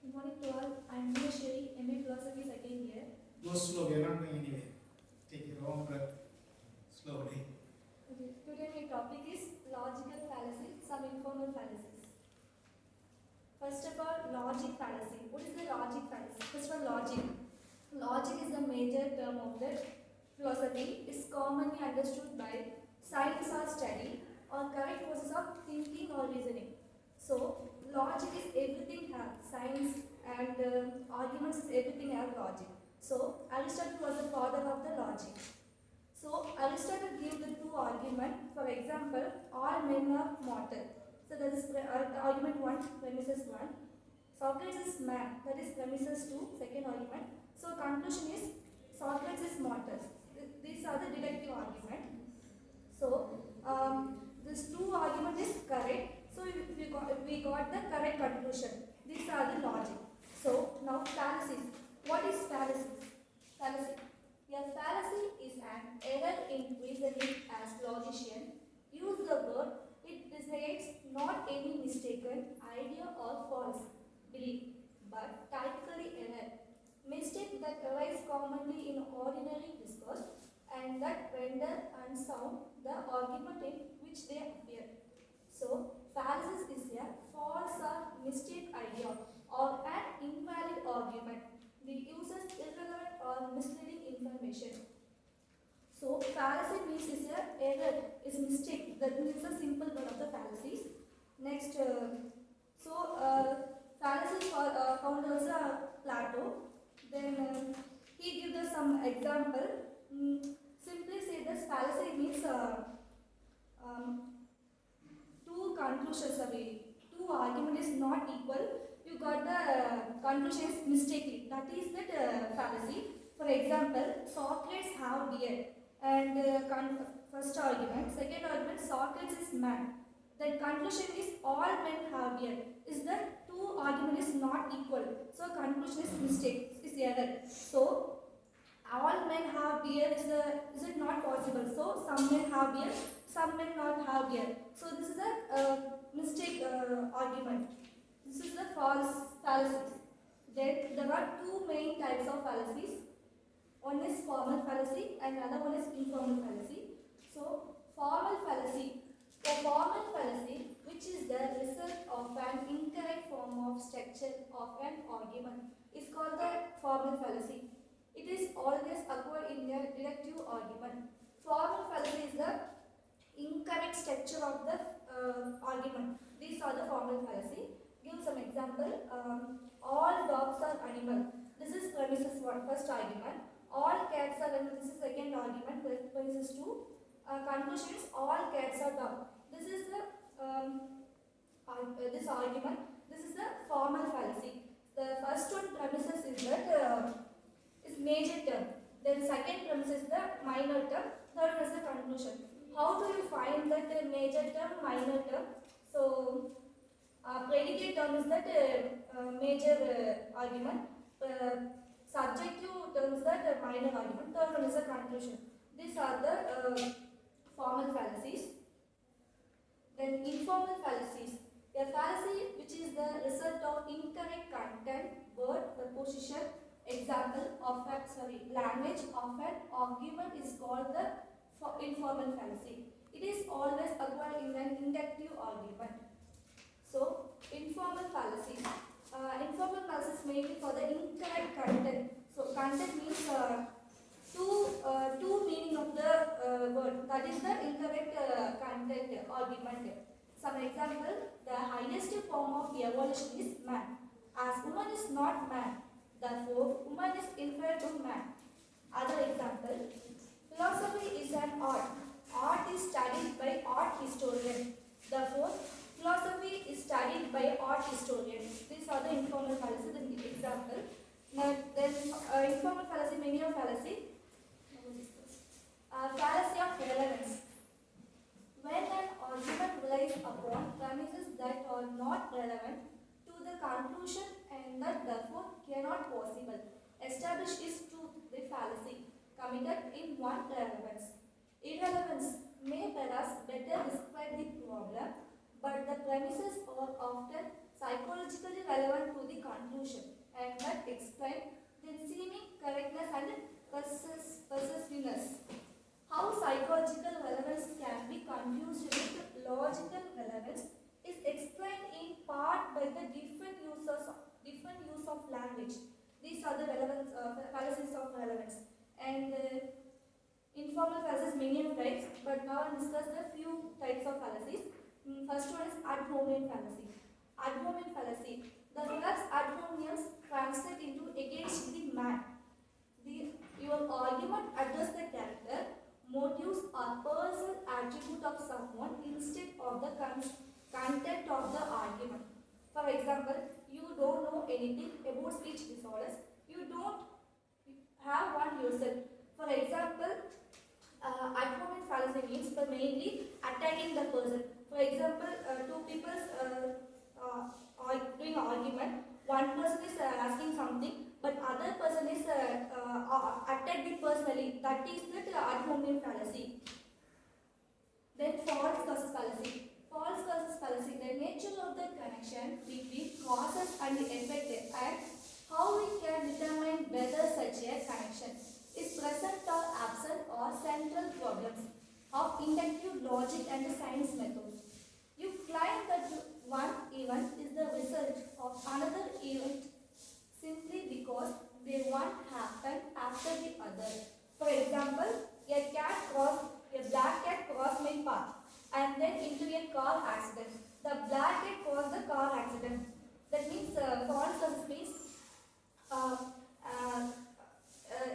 Good morning to all. I am Bhuvaneswari, MA Philosophy second year. Go slow, we are not going anywhere. Take your own breath slowly. Okay. Today my topic is logical fallacy, some informal fallacies. First of all, logic fallacy. What is the logic fallacy? First of all, logic. Logic is a major term of the philosophy. It's commonly understood by science or study or correct process of thinking or reasoning. So, logic is everything have science and arguments is everything have logic. So, Aristotle was the father of the logic. So, Aristotle gave the two arguments. For example, all men are mortal. So, that is argument 1, premises 1. Socrates is man, that is premises 2, second argument. So, conclusion is Socrates is mortal. These are the deductive argument. So, this two argument is correct. So, we got the correct conclusion. These are the logic. So, now fallacies. What is fallacies? Fallacy. A fallacy is an error in reasoning as logician. Use the word. It designates not any mistaken idea or false belief, but typically error. Mistake that arise commonly in ordinary discourse and that render unsound the argument in which they appear. So, fallacies is a false or mistake idea or an invalid argument. It uses irrelevant or misleading information. So, fallacy means is a error, is mistake. That means a simple one of the fallacies. Next, fallacies are found also Plato. Then he gives us some example. Simply say this fallacy means two conclusions away. Two argument is not equal. You got the conclusion is mistaken. That is that fallacy. For example, Socrates have beard. And first argument. Second argument, Socrates is man. Then conclusion is all men have beard. Is that two argument is not equal. So conclusion is mistake. Is error. So all men have beard is it not possible. So some men have beard, some men not have beard. So this is a mistake argument. This is the false fallacies. Then there are two main types of fallacies. One is formal fallacy and another one is informal fallacy. So, formal fallacy. A formal fallacy, which is the result of an incorrect form of structure of an argument, is called the formal fallacy. It is always occur in a deductive argument. Formal fallacy is the incorrect structure of the argument. These are the formal fallacy. Give some example. All dogs are animal. This is premises one, first argument. All cats are animal. This is second argument. Premises two. Conclusion is all cats are dog. This is the this argument. This is the formal fallacy. The first one premises is that is major term. Then second premise is the minor term. Third one is the conclusion. How do you find that major term, minor term? So predicate term is that major argument. Subjective term is that minor argument. Third one is the conclusion. These are the formal fallacies. Then informal fallacies. A fallacy which is the result of incorrect content, word, preposition, example of language of an argument is called the informal fallacy. It is always occur in an inductive argument. So, informal fallacies. Informal fallacies mainly for the incorrect content. So, content means two meaning of the word. That is the incorrect content argument. Some example, the highest form of evolution is man. As woman is not man, therefore woman is inferior to man. Other example, philosophy is an art. Art is studied by art historian. Therefore, philosophy is studied by art historian. These are the informal fallacies. The example. Now, then informal fallacy, many of fallacy. Fallacy of relevance. When an argument relies upon premises that are not relevant to the conclusion and that therefore cannot possible establish its truth, the fallacy committed in one relevance. Irrelevance may perhaps better describe the problem, but the premises are often psychologically relevant to the conclusion, and that explain the seeming correctness and persistiveness. How psychological relevance can be confused with logical relevance is explained in part by the different use of language. These are the relevance fallacies of relevance. And informal fallacies many of types, but now I'll discuss the few types of fallacies. First one is ad hominem fallacy. Ad hominem fallacy. The verbs ad hominems translate into against the man. Your argument address the character, motives or personal attribute of someone instead of the content of the argument. For example, you don't know anything about speech disorders. You don't have one yourself. For example, ad hominem fallacy means the mainly attacking the person. For example, two people are doing an argument. One person is asking something, but other person is attacked personally. That is the ad hominem fallacy. Then false causes fallacy. False causes fallacy. The nature of the connection between causes and effect, and how we can determine whether such a connection is present or absent, or central problems of inductive logic and science methods. You claim that one event is the result of another event simply because they one happened after the other. For example, a black cat crossed my path and then into a car accident. The black cat caused the car accident. That means false causes means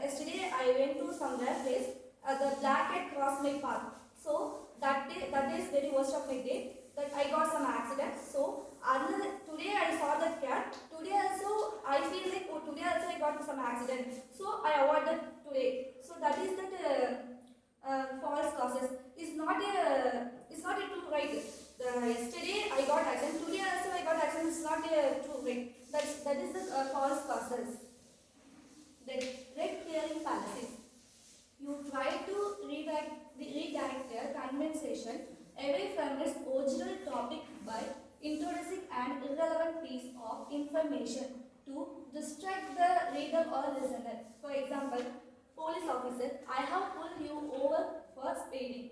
yesterday I went to somewhere place. The black cat crossed my path. So that is very worst of my day. That I got some accident. So today I saw that cat. Today also I feel like today also I got some accident. So I avoided today. So that is that false causes. It's not a true right. Yesterday I got accident. Today also I got accident. It's not a true right. That is the false causes. The red herring fallacy. You try to redirect their conversation away from its original topic by introducing an irrelevant piece of information to distract the reader or listener. For example, police officer, I have pulled you over for speeding.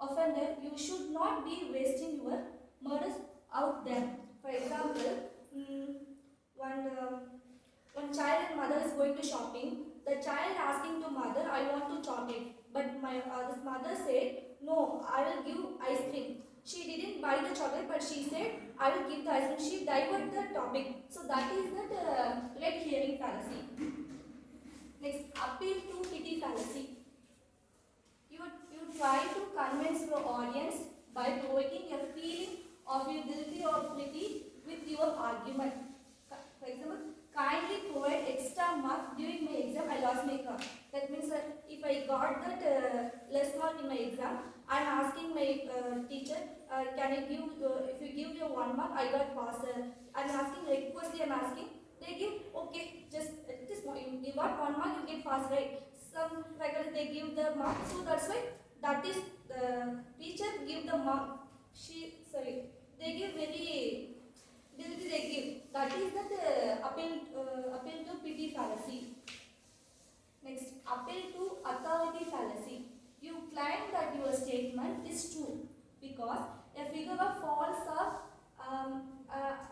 Offender, you should not be wasting your murders out there. For example, one child and mother is going to shopping. The child asking to mother, I want to chocolate. But this mother said, no, I will give ice cream. She didn't buy the chocolate, but she said, I will give the ice cream. She diverted the topic. So that is the red herring fallacy. Next, appeal to pity fallacy. You try to convince your audience by provoking a feeling of your guilty or pity with your argument. For example, kindly provide extra mark during my exam. I lost my car. That means that if I got that less mark in my exam, I am asking my teacher, can you give? If you give your 1 mark, I got pass. I am asking requestly. I am asking. They give okay. Just you got 1 mark, you get pass, right? Some faculty they give the mark, so that's why that is the teacher give the mark. They give very. They give. That is that appeal to pity fallacy. Next, appeal to authority fallacy. You claim that your statement is true because a figure of false or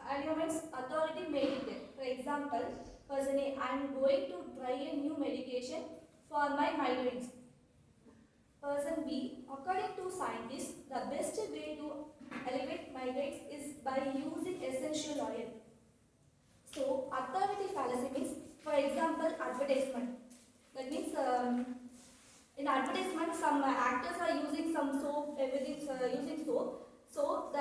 arguments authority made it there. For example, person A, I am going to try a new medication for my migraines. Person B, according to scientists, the best way to alleviate migraines is by using essential oil. So, authority fallacy means, for example, advertisement. That means in advertisement, some actors are using some soap, everything using soap. So,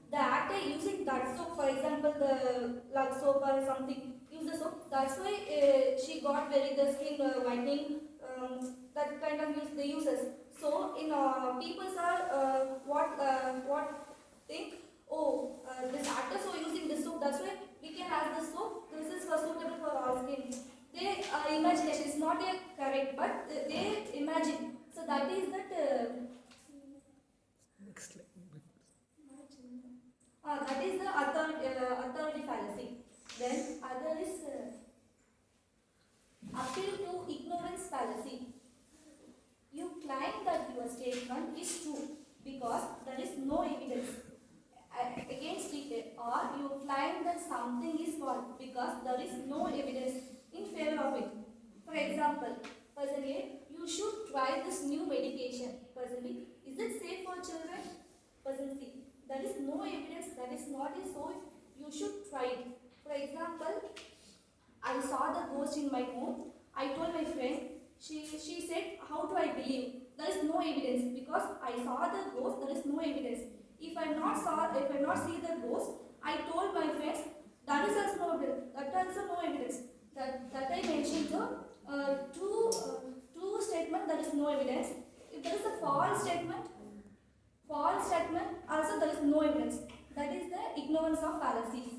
the actor using that soap, for example, the Lux soap or something, use the soap. That's why she got the skin whitening. That kind of use they uses. So in people are what think, oh, this actors are using this soap, that's why we can have this soap. This is suitable for our skin. They imagination is not yet correct, but they imagine. So that is that. That is the authority fallacy. Then other is appeal to ignorance fallacy. You claim that your statement is true because there is no evidence against it, or you claim that something is false because there is no evidence in favor of it. For example, person A, you should try this new medication. Person B, is it safe for children? Person C, there is no evidence that is not so you should try it. For example, I saw the ghost in my home. I told my friend. She said, how do I believe? There is no evidence because I saw the ghost. There is no evidence. If I not see the ghost, I told my friends that is also no evidence. That also no evidence. That I mentioned the true statement. There is no evidence. If there is a false statement also there is no evidence. That is the ignorance of fallacies.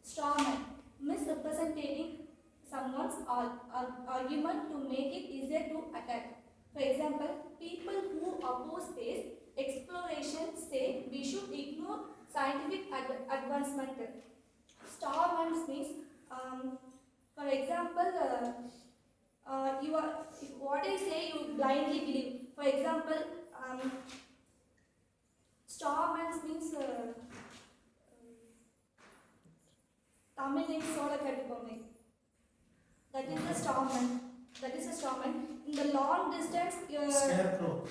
Strawman, misrepresenting someone's argument to make it easier to attack. For example, people who oppose space exploration say we should ignore scientific advancement. Strawman means, for example, what I say you blindly believe. For example, strawman means Tamil name sola kettukonge. That is a strawman. In the long distance, Scarecrow.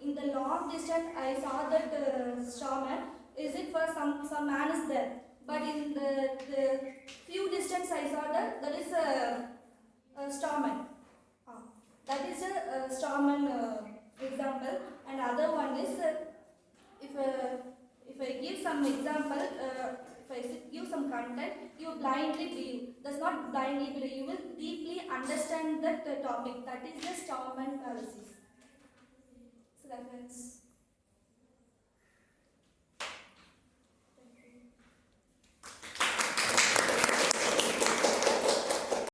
in the long distance, I saw that strawman. Is it for some man is there? But in the few distance, I saw that is a strawman. That is a strawman example. And other one is if I give some example. If I give some content, you blindly believe. Does not blindly believe. You will deeply understand that topic. That is the Strawman fallacies. So reference.